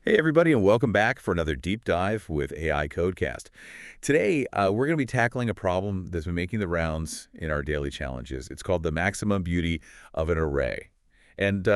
Hey, everybody, and welcome back for another deep dive with AI.Code.Cast. Today, we're going to be tackling a problem that's been making the rounds in our daily challenges. It's called the maximum beauty of an array. And,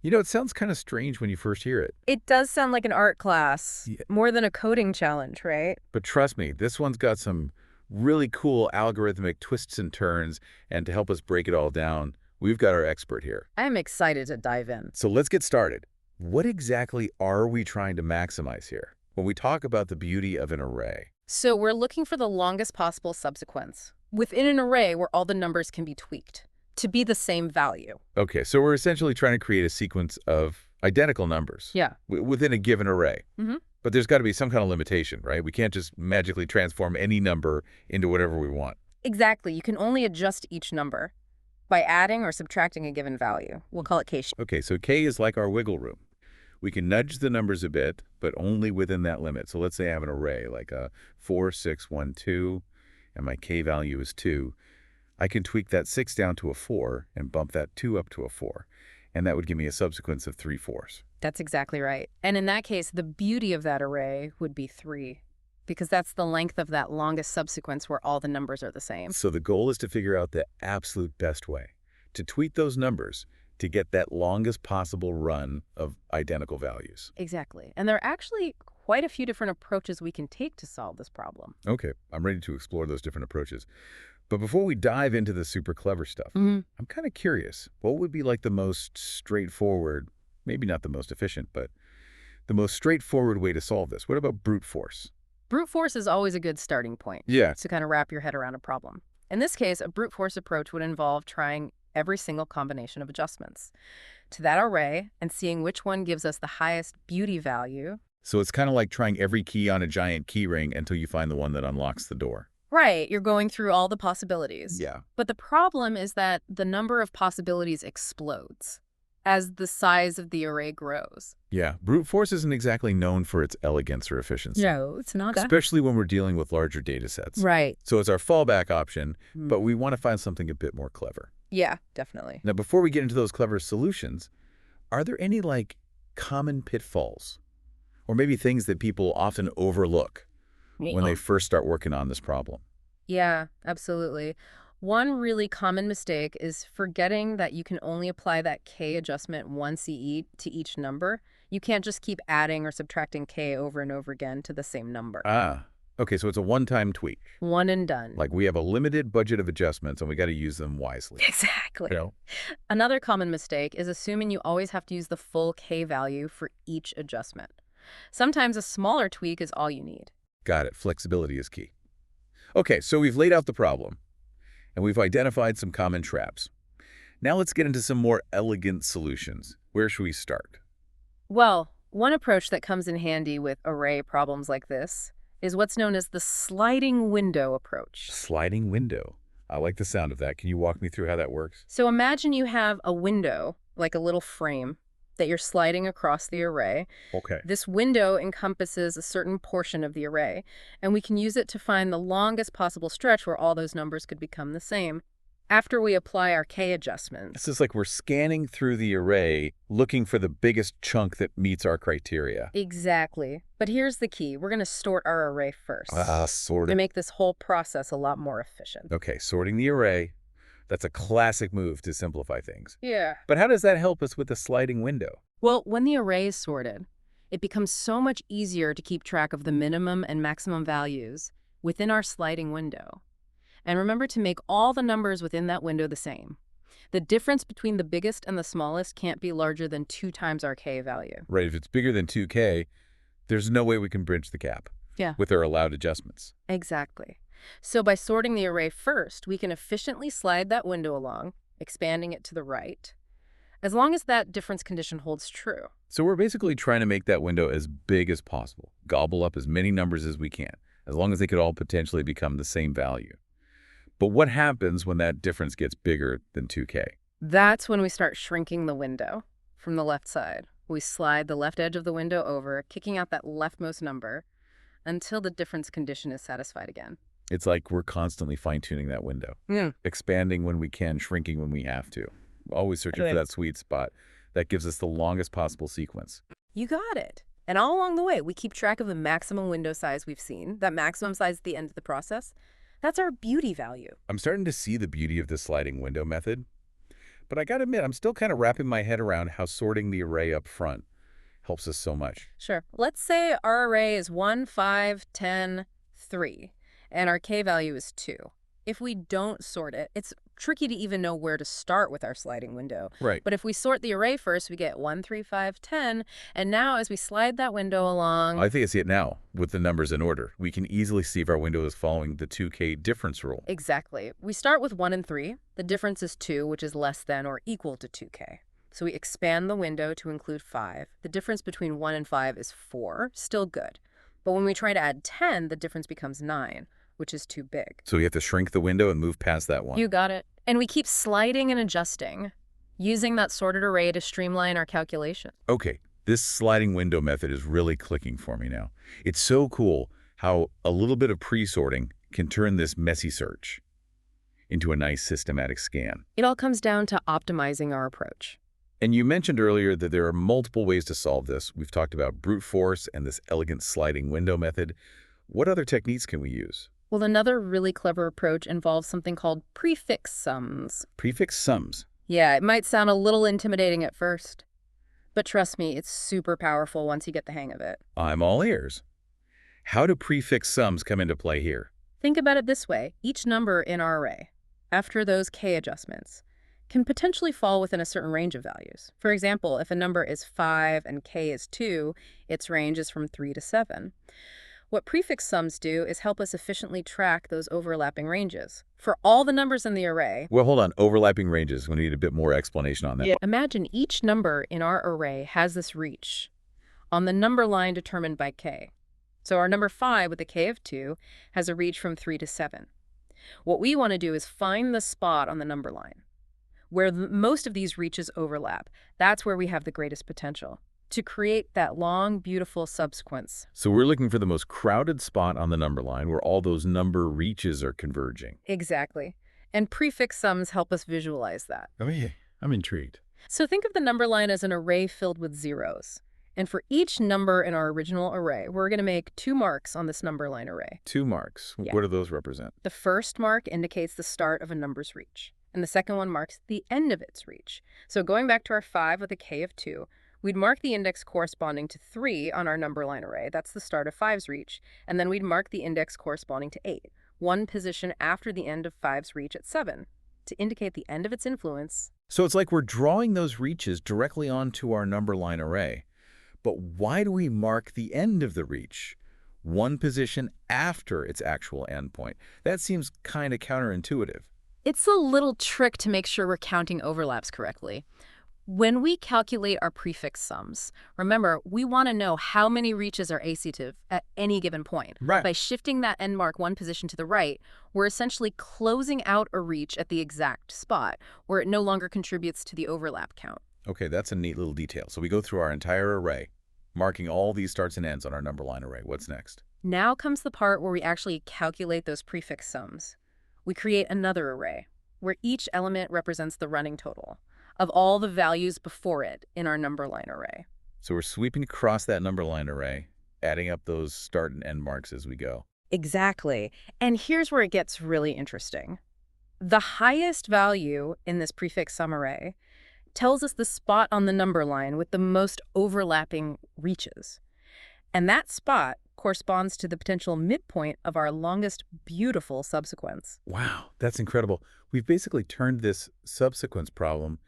it sounds kind of strange when you first hear it. It does sound like an art class, Yeah. more than a coding challenge, right? But trust me, this one's got some really cool algorithmic twists and turns. And to help us break it all down, we've got our expert here. I'm excited to dive in. So let's get started. What exactly are we trying to maximize here when we talk about the beauty of an array? So we're looking for the longest possible subsequence within an array where all the numbers can be tweaked to be the same value. Okay, so we're essentially trying to create a sequence of identical numbers Yeah. within a given array. Mm-hmm. But there's got to be some kind of limitation, right? We can't just magically transform any number into whatever we want. Exactly. You can only adjust each number by adding or subtracting a given value. We'll call it k-shape. Okay, so k is like our wiggle room. We can nudge the numbers a bit, but only within that limit. So let's say I have an array like a 4, 6, 1, 2, and my k value is 2. I can tweak that 6 down to a 4 and bump that 2 up to a 4. And that would give me a subsequence of 3 4s. That's exactly right. And in that case, the beauty of that array would be 3, because that's the length of that longest subsequence where all the numbers are the same. So the goal is to figure out the absolute best way to tweak those numbers to get that longest possible run of identical values. Exactly. And there are actually quite a few different approaches we can take to solve this problem. Okay, I'm ready to explore those different approaches. But before we dive into the super clever stuff, Mm-hmm. I'm kind of curious, what would be like the most straightforward, maybe not the most efficient, but the most straightforward way to solve this? What about brute force? Brute force is always a good starting point Yeah. to kind of wrap your head around a problem. In this case, a brute force approach would involve trying every single combination of adjustments to that array and seeing which one gives us the highest beauty value. So it's kind of like trying every key on a giant key ring until you find the one that unlocks the door. Right, you're going through all the possibilities. Yeah. But the problem is that the number of possibilities explodes as the size of the array grows. Yeah, brute force isn't exactly known for its elegance or efficiency. No, it's not. Especially when we're dealing with larger data sets. Right. So it's our fallback option, Mm. but we want to find something a bit more clever. Yeah, definitely. Now, before we get into those clever solutions, are there any, common pitfalls? Or maybe things that people often overlook when they first start working on this problem? Yeah, absolutely. One really common mistake is forgetting that you can only apply that k adjustment once to each number. You can't just keep adding or subtracting k over and over again to the same number. Okay, so it's a one-time tweak. One and done. Like we have a limited budget of adjustments and we got to use them wisely. Exactly. You know? Another common mistake is assuming you always have to use the full k value for each adjustment. Sometimes a smaller tweak is all you need. Got it. Flexibility is key. Okay, so we've laid out the problem and we've identified some common traps. Now let's get into some more elegant solutions. Where should we start? Well, one approach that comes in handy with array problems like this is what's known as the sliding window approach. Sliding window. I like the sound of that. Can you walk me through how that works? So imagine you have a window, like a little frame, that you're sliding across the array. Okay. This window encompasses a certain portion of the array, and we can use it to find the longest possible stretch where all those numbers could become the same after we apply our k adjustments. This is like we're scanning through the array, looking for the biggest chunk that meets our criteria. Exactly. But here's the key. We're going to sort our array first Sort to of. make this whole process a lot more efficient. Okay, sorting the array. That's a classic move to simplify things. Yeah. But how does that help us with the sliding window? Well, when the array is sorted, it becomes so much easier to keep track of the minimum and maximum values within our sliding window. And remember to make all the numbers within that window the same. The difference between the biggest and the smallest can't be larger than 2 times our k value. Right, if it's bigger than 2k, there's no way we can bridge the gap with our allowed adjustments. Exactly. So by sorting the array first, we can efficiently slide that window along, expanding it to the right, as long as that difference condition holds true. So we're basically trying to make that window as big as possible, gobble up as many numbers as we can, as long as they could all potentially become the same value. But what happens when that difference gets bigger than 2k? That's when we start shrinking the window from the left side. We slide the left edge of the window over, kicking out that leftmost number until the difference condition is satisfied again. It's like we're constantly fine-tuning that window, expanding when we can, shrinking when we have to. Always searching for that sweet spot that gives us the longest possible sequence. You got it. And all along the way, we keep track of the maximum window size we've seen, that maximum size at the end of the process. That's our beauty value. I'm starting to see the beauty of the sliding window method, but I gotta admit, I'm still kind of wrapping my head around how sorting the array up front helps us so much. Sure. Let's say our array is 1, 5, 10, 3, and our k value is 2. If we don't sort it, it's tricky to even know where to start with our sliding window. Right. But if we sort the array first, we get 1, 3, 5, 10, and now as we slide that window along... I think I see it now with the numbers in order. We can easily see if our window is following the 2k difference rule. Exactly. We start with 1 and 3. The difference is 2, which is less than or equal to 2k. So we expand the window to include 5. The difference between 1 and 5 is 4, still good. But when we try to add 10, the difference becomes 9, which is too big. So we have to shrink the window and move past that one. You got it. And we keep sliding and adjusting, using that sorted array to streamline our calculation. Okay, this sliding window method is really clicking for me now. It's so cool how a little bit of pre-sorting can turn this messy search into a nice systematic scan. It all comes down to optimizing our approach. And you mentioned earlier that there are multiple ways to solve this. We've talked about brute force and this elegant sliding window method. What other techniques can we use? Well, another really clever approach involves something called prefix sums. Prefix sums. Yeah, it might sound a little intimidating at first, but trust me, it's super powerful once you get the hang of it. I'm all ears. How do prefix sums come into play here? Think about it this way. Each number in our array, after those k adjustments, can potentially fall within a certain range of values. For example, if a number is 5 and k is 2, its range is from 3 to 7. What prefix sums do is help us efficiently track those overlapping ranges. For all the numbers in the array... Well, hold on. Overlapping ranges. We need a bit more explanation on that. Yeah. Imagine each number in our array has this reach on the number line determined by k. So our number 5 with a k of 2 has a reach from 3 to 7. What we want to do is find the spot on the number line where most of these reaches overlap. That's where we have the greatest potential to create that long, beautiful subsequence. So we're looking for the most crowded spot on the number line where all those number reaches are converging. Exactly. And prefix sums help us visualize that. Oh, yeah. I'm intrigued. So think of the number line as an array filled with zeros. And for each number in our original array, we're going to make 2 marks on this number line array. 2 marks. Yeah. What do those represent? The first mark indicates the start of a number's reach, and the second one marks the end of its reach. So going back to our 5 with a k of 2, we'd mark the index corresponding to 3 on our number line array. That's the start of 5's reach. And then we'd mark the index corresponding to 8, one position after the end of 5's reach at 7, to indicate the end of its influence. So it's like we're drawing those reaches directly onto our number line array. But why do we mark the end of the reach one position after its actual endpoint? That seems kind of counterintuitive. It's a little trick to make sure we're counting overlaps correctly. When we calculate our prefix sums, remember, we want to know how many reaches are accetive at any given point. Right. By shifting that end mark one position to the right, we're essentially closing out a reach at the exact spot where it no longer contributes to the overlap count. Okay, that's a neat little detail. So we go through our entire array, marking all these starts and ends on our number line array. What's next? Now comes the part where we actually calculate those prefix sums. We create another array, where each element represents the running total of all the values before it in our number line array. So we're sweeping across that number line array, adding up those start and end marks as we go. Exactly. And here's where it gets really interesting. The highest value in this prefix sum array tells us the spot on the number line with the most overlapping reaches. And that spot corresponds to the potential midpoint of our longest beautiful subsequence. Wow, that's incredible. We've basically turned this subsequence problem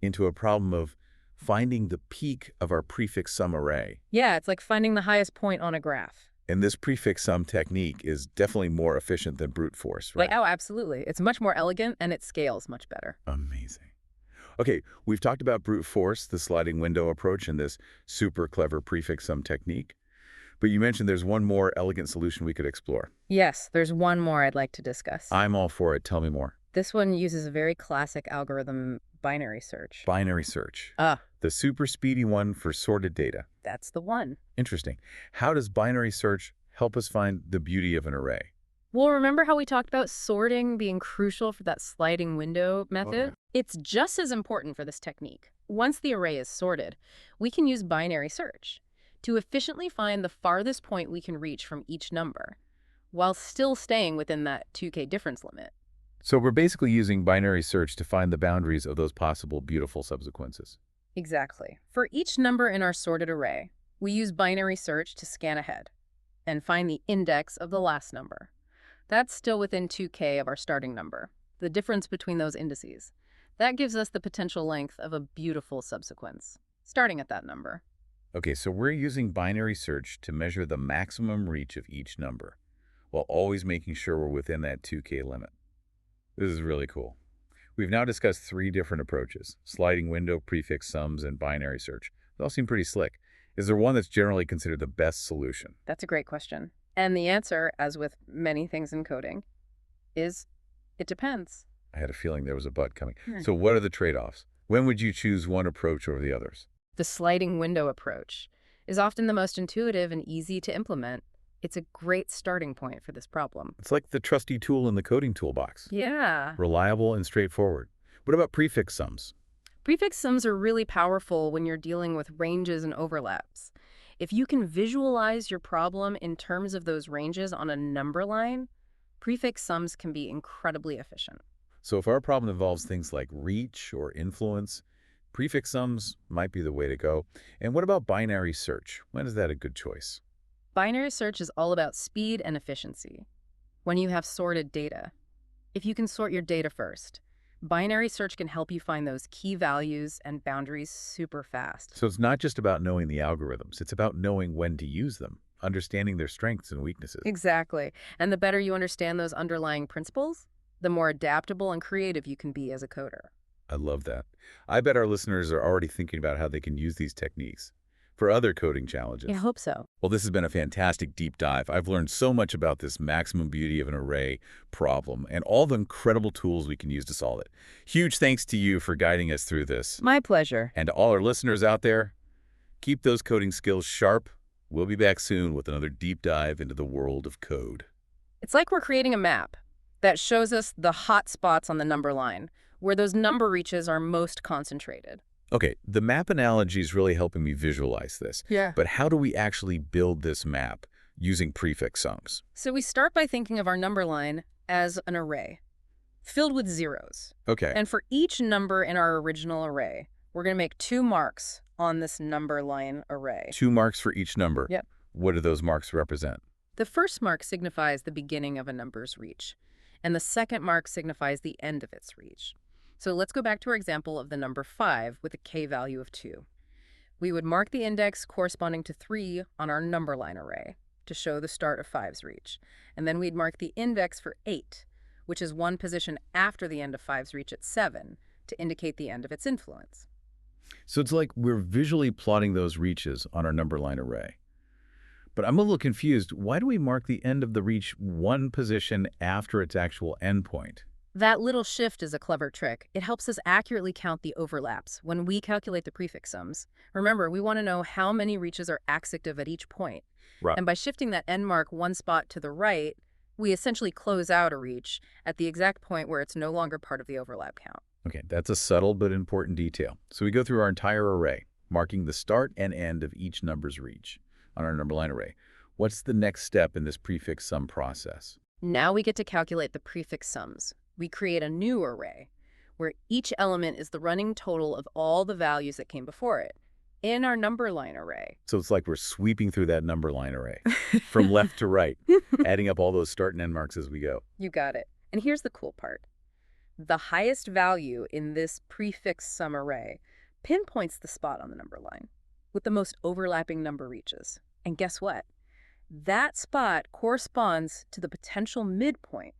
into a problem of finding the peak of our prefix sum array. Yeah, it's like finding the highest point on a graph. And this prefix sum technique is definitely more efficient than brute force, right? Oh, absolutely. It's much more elegant and it scales much better. Amazing. Okay, we've talked about brute force, the sliding window approach, and this super clever prefix sum technique. But you mentioned there's one more elegant solution we could explore. Yes, there's one more I'd like to discuss. I'm all for it. Tell me more. This one uses a very classic algorithm, binary search. Binary search. Ah, The super speedy one for sorted data. that's the one. Interesting. How does binary search help us find the beauty of an array? Well, remember how we talked about sorting being crucial for that sliding window method? Okay. It's just as important for this technique. Once the array is sorted, we can use binary search to efficiently find the farthest point we can reach from each number, while still staying within that 2K difference limit. So we're basically using binary search to find the boundaries of those possible beautiful subsequences. Exactly. For each number in our sorted array, we use binary search to scan ahead and find the index of the last number. That's still within 2K of our starting number, the difference between those indices. That gives us the potential length of a beautiful subsequence, starting at that number. Okay, so we're using binary search to measure the maximum reach of each number, while always making sure we're within that 2K limit. This is really cool. We've now discussed 3 different approaches: sliding window, prefix sums, and binary search. They all seem pretty slick. Is there one that's generally considered the best solution? That's a great question. And the answer, as with many things in coding, is it depends. I had a feeling there was a but coming. Hmm. So what are the trade-offs? When would you choose one approach over the others? The sliding window approach is often the most intuitive and easy to implement. It's a great starting point for this problem. It's like the trusty tool in the coding toolbox. Yeah. Reliable and straightforward. What about prefix sums? Prefix sums are really powerful when you're dealing with ranges and overlaps. If you can visualize your problem in terms of those ranges on a number line, prefix sums can be incredibly efficient. So if our problem involves things like reach or influence, prefix sums might be the way to go. And what about binary search? When is that a good choice? Binary search is all about speed and efficiency. When you have sorted data, if you can sort your data first, binary search can help you find those key values and boundaries super fast. So it's not just about knowing the algorithms, it's about knowing when to use them, understanding their strengths and weaknesses. Exactly. And the better you understand those underlying principles, the more adaptable and creative you can be as a coder. I love that. I bet our listeners are already thinking about how they can use these techniques for other coding challenges. I hope so. Well, this has been a fantastic deep dive. I've learned so much about this maximum beauty of an array problem and all the incredible tools we can use to solve it. Huge thanks to you for guiding us through this. My pleasure. And to all our listeners out there, keep those coding skills sharp. We'll be back soon with another deep dive into the world of code. It's like we're creating a map that shows us the hot spots on the number line, where those number reaches are most concentrated. Okay, the map analogy is really helping me visualize this. Yeah. But how do we actually build this map using prefix sums? So we start by thinking of our number line as an array filled with zeros. Okay. And for each number in our original array, we're going to make 2 marks on this number line array. 2 marks for each number. Yep. What do those marks represent? The first mark signifies the beginning of a number's reach, and the second mark signifies the end of its reach. So let's go back to our example of the number 5 with a k value of 2. We would mark the index corresponding to 3 on our number line array to show the start of 5's reach. And then we'd mark the index for 8, which is one position after the end of 5's reach at 7, to indicate the end of its influence. So it's like we're visually plotting those reaches on our number line array. But I'm a little confused. Why do we mark the end of the reach one position after its actual endpoint? That little shift is a clever trick. It helps us accurately count the overlaps when we calculate the prefix sums. Remember, we want to know how many reaches are accessive at each point. Right. And by shifting that end mark one spot to the right, we essentially close out a reach at the exact point where it's no longer part of the overlap count. Okay, that's a subtle but important detail. So we go through our entire array, marking the start and end of each number's reach on our number line array. What's the next step in this prefix sum process? Now we get to calculate the prefix sums. We create a new array where each element is the running total of all the values that came before it in our number line array. So it's like we're sweeping through that number line array from left to right, adding up all those start and end marks as we go. You got it. And here's the cool part. The highest value in this prefix sum array pinpoints the spot on the number line with the most overlapping number reaches. And guess what? That spot corresponds to the potential midpoint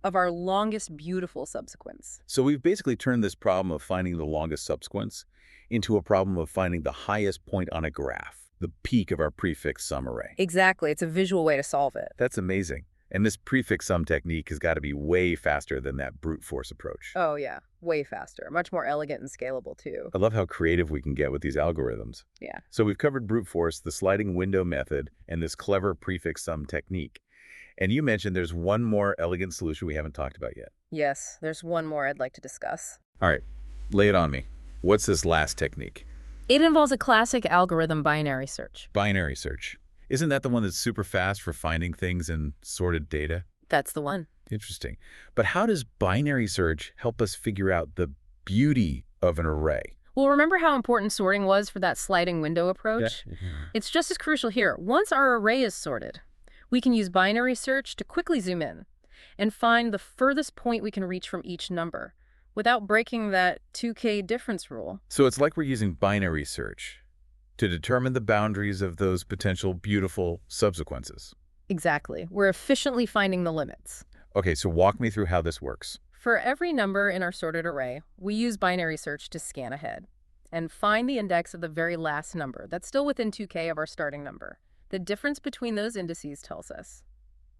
of our longest beautiful subsequence. So we've basically turned this problem of finding the longest subsequence into a problem of finding the highest point on a graph, the peak of our prefix sum array. Exactly. It's a visual way to solve it. That's amazing. And this prefix sum technique has got to be way faster than that brute force approach. Oh, yeah. Way faster. Much more elegant and scalable, too. I love how creative we can get with these algorithms. Yeah. So we've covered brute force, the sliding window method, and this clever prefix sum technique. And you mentioned there's one more elegant solution we haven't talked about yet. Yes, there's one more I'd like to discuss. All right, lay it on me. What's this last technique? It involves a classic algorithm binary search. Binary search. Isn't that the one that's super fast for finding things in sorted data? That's the one. Interesting. But how does binary search help us figure out the beauty of an array? Well, remember how important sorting was for that sliding window Yeah. approach? It's just as crucial here. Once our array is sorted, we can use binary search to quickly zoom in and find the furthest point we can reach from each number without breaking that 2K difference rule. So it's like we're using binary search to determine the boundaries of those potential beautiful subsequences. Exactly. We're efficiently finding the limits. Okay, so walk me through how this works. For every number in our sorted array, we use binary search to scan ahead and find the index of the very last number that's still within 2K of our starting number. The difference between those indices tells us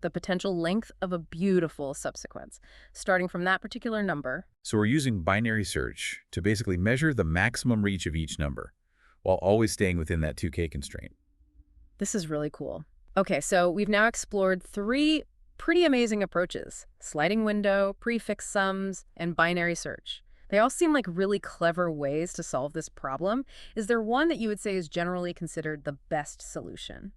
the potential length of a beautiful subsequence, starting from that particular number. So we're using binary search to basically measure the maximum reach of each number while always staying within that 2K constraint. This is really cool. Okay, so we've now explored 3 pretty amazing approaches: sliding window, prefix sums, and binary search. They all seem like really clever ways to solve this problem. Is there one that you would say is generally considered the best solution?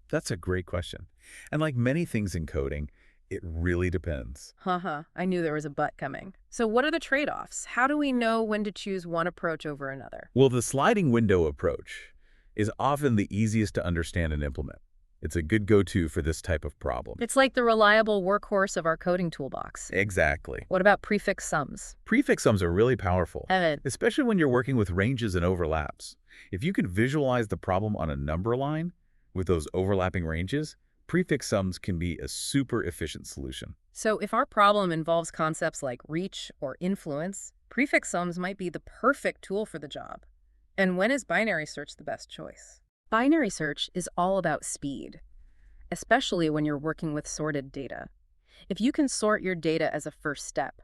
That's a great question. And like many things in coding, it really depends. Haha, I knew there was a but coming. So what are the trade-offs? How do we know when to choose one approach over another? Well, the sliding window approach is often the easiest to understand and implement. It's a good go-to for this type of problem. It's like the reliable workhorse of our coding toolbox. Exactly. What about prefix sums? Prefix sums are really powerful, Evan. especially when you're working with ranges and overlaps. If you can visualize the problem on a number line with those overlapping ranges, prefix sums can be a super efficient solution. So if our problem involves concepts like reach or influence, prefix sums might be the perfect tool for the job. And when is binary search the best choice? Binary search is all about speed, especially when you're working with sorted data. If you can sort your data as a first step,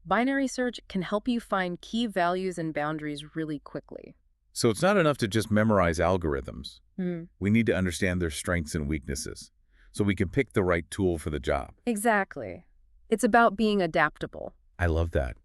binary search can help you find key values and boundaries really quickly. So it's not enough to just memorize algorithms. Hmm. We need to understand their strengths and weaknesses so we can pick the right tool for the job. Exactly. It's about being adaptable. I love that.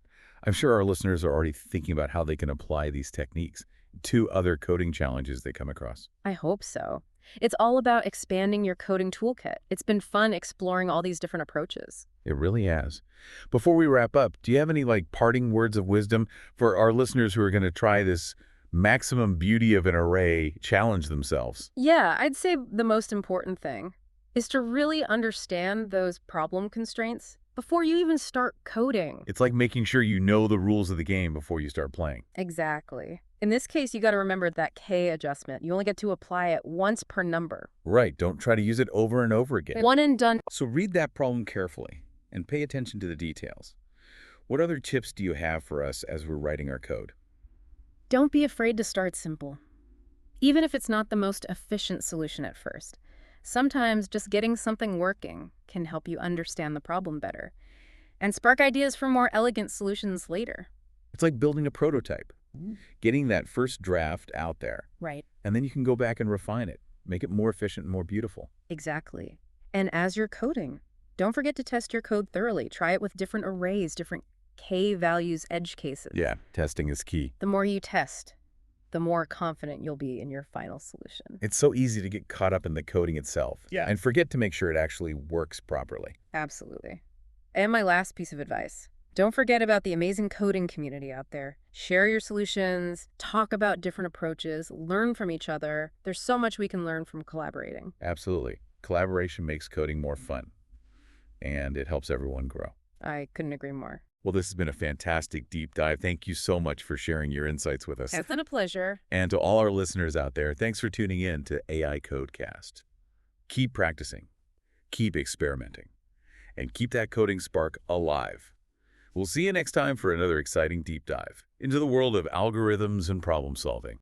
I'm sure our listeners are already thinking about how they can apply these techniques to other coding challenges they come across. I hope so. It's all about expanding your coding toolkit. It's been fun exploring all these different approaches. It really has. Before we wrap up, do you have any parting words of wisdom for our listeners who are going to try this maximum beauty of an array challenge themselves? Yeah, I'd say the most important thing is to really understand those problem constraints before you even start coding. It's like making sure you know the rules of the game before you start playing. Exactly. In this case, you got to remember that K adjustment. You only get to apply it once per number. Right. Don't try to use it over and over again. One and done. So read that problem carefully and pay attention to the details. What other tips do you have for us as we're writing our code? Don't be afraid to start simple. Even if it's not the most efficient solution at first. Sometimes just getting something working can help you understand the problem better and spark ideas for more elegant solutions later. It's like building a prototype, getting that first draft out there, Right. and then you can go back and refine it, make it more efficient and more beautiful. Exactly. And as you're coding, don't forget to test your code thoroughly. Try it with different arrays, different K values edge cases. Yeah, testing is key. The more you test, the more confident you'll be in your final solution. It's so easy to get caught up in the coding itself and forget to make sure it actually works properly. Absolutely. And my last piece of advice: don't forget about the amazing coding community out there. Share your solutions, talk about different approaches, learn from each other. There's so much we can learn from collaborating. Absolutely. Collaboration makes coding more fun, and it helps everyone grow. I couldn't agree more. Well, this has been a fantastic deep dive. Thank you so much for sharing your insights with us. It's been a pleasure. And to all our listeners out there, thanks for tuning in to AI.Code.Cast. Keep practicing, keep experimenting, and keep that coding spark alive. We'll see you next time for another exciting deep dive into the world of algorithms and problem solving.